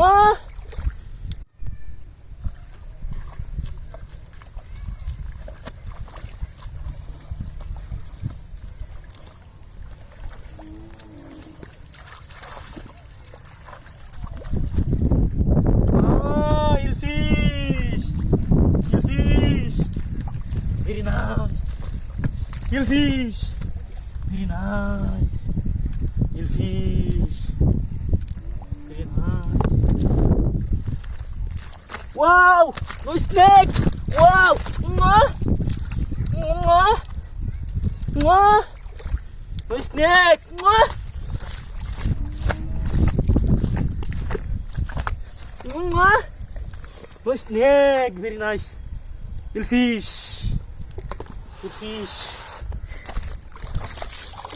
Mwah! Eel fish! Eel fish! Very nice! Eel fish! Very nice! Eel fish! Very nice! Wow! No snake! Wow! Mwah! Mwah! Mwah! No snake! Mwah! Mwah! No snake! Very nice! Eel fish! Eel fish!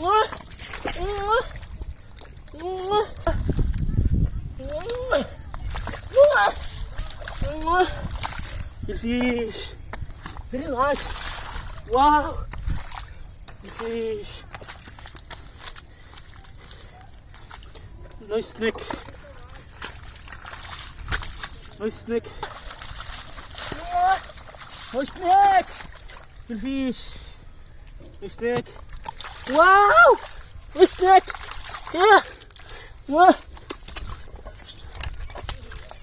Mwah! Mwah! Mwah! Mwah! Mwah! Mwah! Eel fish! Very nice! Wow! Eel fish! No snake! No snake! No snake! Eel fish! No snake! Wow! No snake! Yeah! Mwah!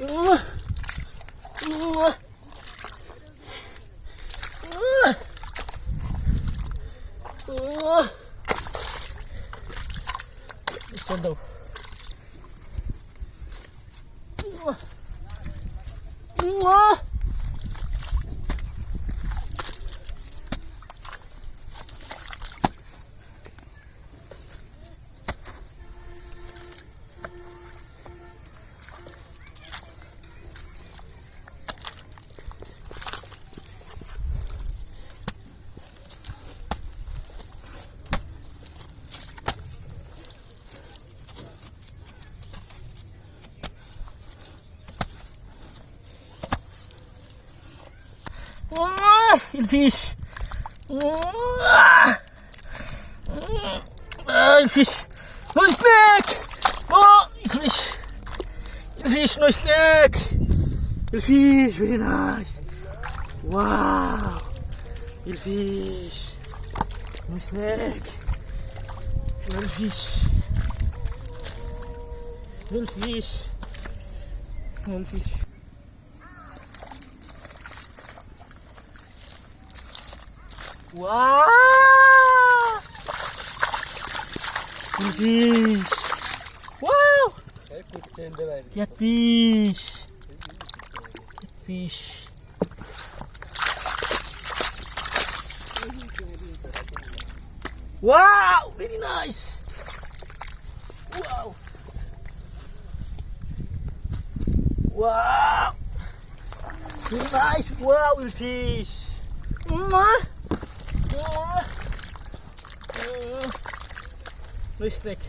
Mwah! Mwah! Mwah! Mwah! Ito daw. Mwah! Mwah! Eel fish! Eel fish! No snake! Oh, eel fish! Eel fish, no snake! Eel fish, very nice! Wow! Eel fish! No snake! Eel fish! Eel fish! Eel fish! Wow! Eel fish! Wow! Catfish! Catfish! Wow! Very nice! Wow! Wow! Very nice! Wow! Eel fish! No snake.